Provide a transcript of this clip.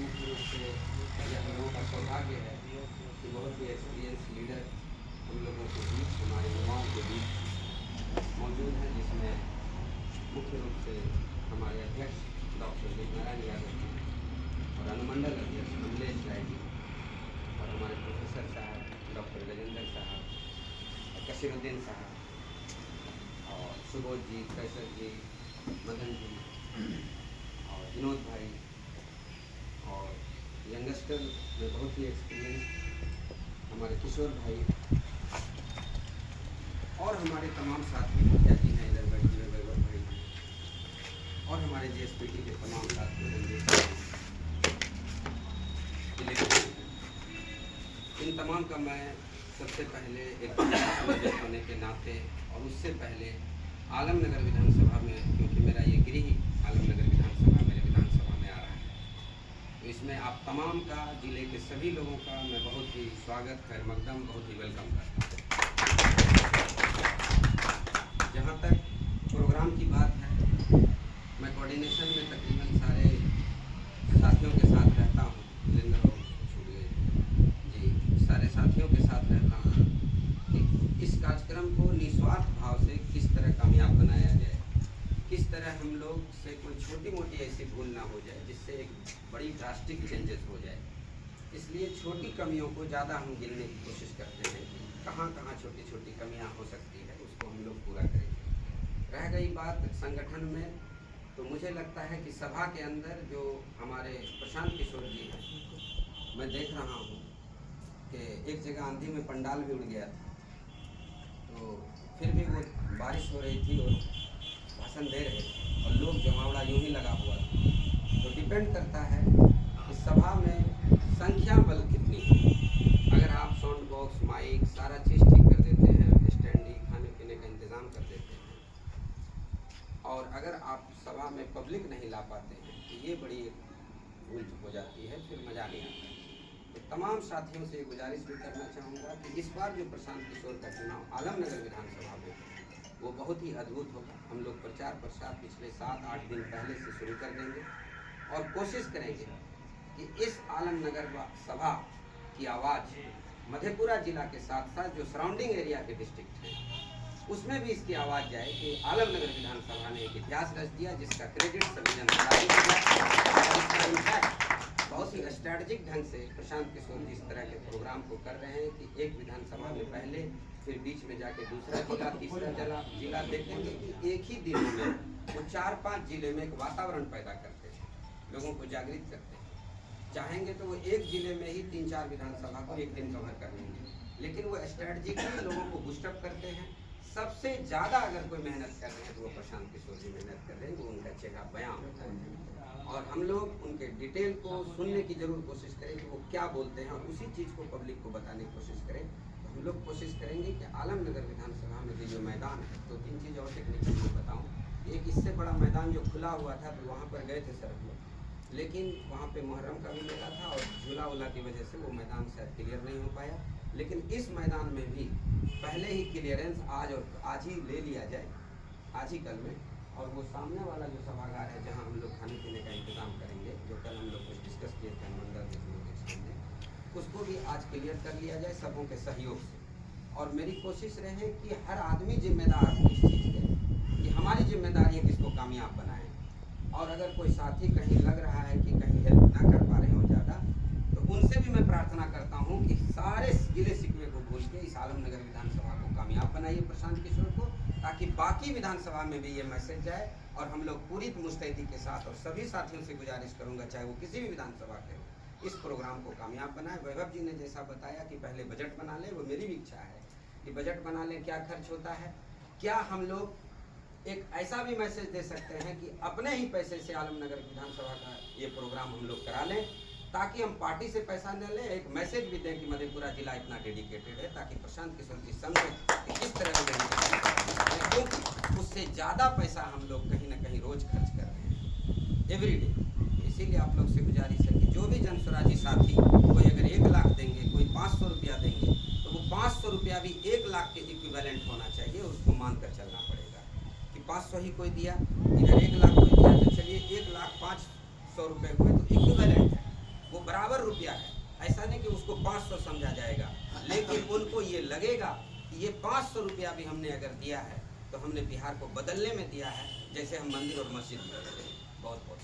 मुख्य रूप से यह हम लोगों का सौभाग्य है कि बहुत ही एक्सपीरियंस लीडर हम लोगों के बीच, हमारे युवाओं के बीच मौजूद हैं, जिसमें मुख्य रूप से हमारे अध्यक्ष डॉक्टर देवनारायण यादव जी और अनुमंडल अध्यक्ष कमलेश राय जी और हमारे प्रोफेसर साहब डॉक्टर गजेंद्र साहब, कसीरुद्दीन साहब और सुबोध जी, कैसर जी, मदन जी और विनोद भाई और यंगस्टर में बहुत ही एक्सपीरियंस हमारे किशोर भाई और हमारे तमाम साथी मुखिया जी हैं इधर बैठे हुए, वैभव भाई हैं और हमारे JSPT के तमाम साथियों हैं, इन तमाम का मैं सबसे पहले एक सदस्य होने के नाते और उससे पहले आलमनगर विधानसभा में, क्योंकि मेरा ये गृह आलमनगर विधानसभा मेरे विधानसभा में आ रहा है, तो इसमें आप तमाम का, जिले के सभी लोगों का मैं बहुत ही स्वागत, खैर मकदम, बहुत ही वेलकम करता हूँ। जहाँ तक प्रोग्राम की बात है, मैं कोऑर्डिनेशन में तकरीबन सारे साथियों के साथ रहता हूँ, छूट गए जी, सारे साथियों के साथ रहता हूँ कि इस कार्यक्रम को निस्वार्थ भाव से किस तरह कामयाब बनाया जाए, किस तरह हम लोग से कोई छोटी मोटी ऐसी भूल ना हो जाए जिससे एक बड़ी ड्रास्टिक चेंजेस हो जाए। इसलिए छोटी कमियों को ज़्यादा हम गिनने की कोशिश करते हैं कि कहाँ कहाँ छोटी छोटी कमियाँ हो सकती है, उसको हम लोग पूरा करेंगे। रह गई बात संगठन में, तो मुझे लगता है कि सभा के अंदर जो हमारे प्रशांत किशोर जी हैं, मैं देख रहा हूँ कि एक जगह आंधी में पंडाल भी उड़ गया था, तो फिर भी वो बारिश हो रही थी और भाषण दे रहे थे और लोग जमावड़ा यूँ ही लगा हुआ था। तो डिपेंड करता है कि सभा में संख्या बल कितनी है। अगर आप साउंड बॉक्स, माइक, सारा चीज़ ठीक कर देते हैं, स्टैंडी, खाने पीने का इंतज़ाम कर देते हैं, और अगर आप सभा में पब्लिक नहीं ला पाते हैं, तो ये बड़ी भूल हो जाती है, फिर मज़ा नहीं आता है। तो तमाम साथियों से गुजारिश भी करना चाहूँगा कि इस बार जो प्रशांत किशोर का चुनाव आलमनगर विधानसभा में वो बहुत ही अद्भुत होगा। हम लोग प्रचार प्रसार पिछले 7-8 दिन पहले से शुरू कर देंगे और कोशिश करेंगे कि इस आलमनगर सभा की आवाज़ मधेपुरा जिला के साथ साथ जो सराउंडिंग एरिया के डिस्ट्रिक्ट हैं उसमें भी इसकी आवाज़ जाए कि आलमनगर विधानसभा ने एक इतिहास रच दिया, जिसका क्रेडिट सभी जनता को बहुत ही स्ट्रैटेजिक ढंग से प्रशांत किशोर जी इस तरह के प्रोग्राम को कर रहे हैं कि एक विधानसभा में पहले, फिर बीच में जाके दूसरा जिला, तीसरा जिला देखेंगे कि एक ही दिन में वो 4-5 जिले में एक वातावरण पैदा करते हैं, लोगों को जागृत करते हैं। चाहेंगे तो वो एक जिले में ही 3-4 विधानसभा को एक दिन कवर कर लेंगे, लेकिन वो स्ट्रैटेजिकली लोगों को बूस्टअप करते हैं। सबसे ज़्यादा अगर कोई मेहनत कर रहे हैं तो वो प्रशांत किशोर जी मेहनत कर रहे हैं, वो उनका चेहरा बयां होता है और हम लोग उनके डिटेल को सुनने की जरूर कोशिश करें कि वो क्या बोलते हैं और उसी चीज़ को पब्लिक को बताने की कोशिश करें। तो हम लोग कोशिश करेंगे कि आलमनगर विधानसभा में जो मैदान है, 2-3 चीज़ और टेक्निकल में बताऊँ। एक इससे बड़ा मैदान जो खुला हुआ था, तो वहाँ पर गए थे सर हम लोग, लेकिन वहाँ पे मुहर्रम का भी मेला था और झूला उला की वजह से वो मैदान शायद क्लियर नहीं हो पाया। लेकिन इस मैदान में भी पहले ही क्लियरेंस आज ही ले लिया जाए, आज ही कल में, और वो सामने वाला जो सभागार है जहाँ हम लोग खाने पीने का इंतज़ाम करेंगे, जो कल हम लोग कुछ डिस्कस किए थे मंडल के सामने, उसको भी आज क्लियर कर लिया जाए सबों के सहयोग से। और मेरी कोशिश रहे कि हर आदमी जिम्मेदार हो इस चीज़ के, कि हमारी जिम्मेदारी है कि इसको कामयाब बनाएं। और अगर कोई साथी कहीं लग रहा है कि कहीं हेल्प ना कर पा रहे हो ज़्यादा, तो उनसे भी मैं प्रार्थना करता हूँ कि सारे गिले शिकवे को भूल के इस आलमनगर विधानसभा को कामयाब बनाइए प्रशांत किशोर को, ताकि बाकी विधानसभा में भी ये मैसेज जाए और हम लोग पूरी मुस्तैदी के साथ, और सभी साथियों से गुजारिश करूँगा चाहे वो किसी भी विधानसभा के हो, इस प्रोग्राम को कामयाब बनाए। वैभव जी ने जैसा बताया कि पहले बजट बना ले, वो मेरी भी इच्छा है कि बजट बना लें, क्या खर्च होता है, क्या हम लोग एक ऐसा भी मैसेज दे सकते हैं कि अपने ही पैसे से आलमनगर विधानसभा का ये प्रोग्राम हम लोग करा लें, ताकि हम पार्टी से पैसा न लें, एक मैसेज भी दें कि मधेपुरा जिला इतना डेडिकेटेड है, ताकि प्रशांत किशोर जी समझें कि किस तरह से डेडिकेटेड, क्योंकि उससे ज़्यादा पैसा हम लोग कहीं ना कहीं रोज़ खर्च कर रहे हैं एवरीडे। इसीलिए आप लोग से गुजारिश है कि जो भी जनस्वराजी साथी, कोई अगर 1 लाख देंगे, कोई 500 रुपया देंगे, तो वो 500 रुपया भी 1 लाख के इक्विवेलेंट होना चाहिए, उसको मानकर चलना पड़ेगा कि 500 ही कोई दिया, इधर 1 लाख कोई दिया, तो चलिए 1,05,100 रुपये हुए तो इक्विवेलेंट है। बराबर रुपया है। ऐसा नहीं कि उसको 500 समझा जाएगा, लेकिन उनको ये लगेगा कि ये 500 रुपया भी हमने अगर दिया है तो हमने बिहार को बदलने में दिया है, जैसे हम मंदिर और मस्जिद में देते हैं। बहुत बहुत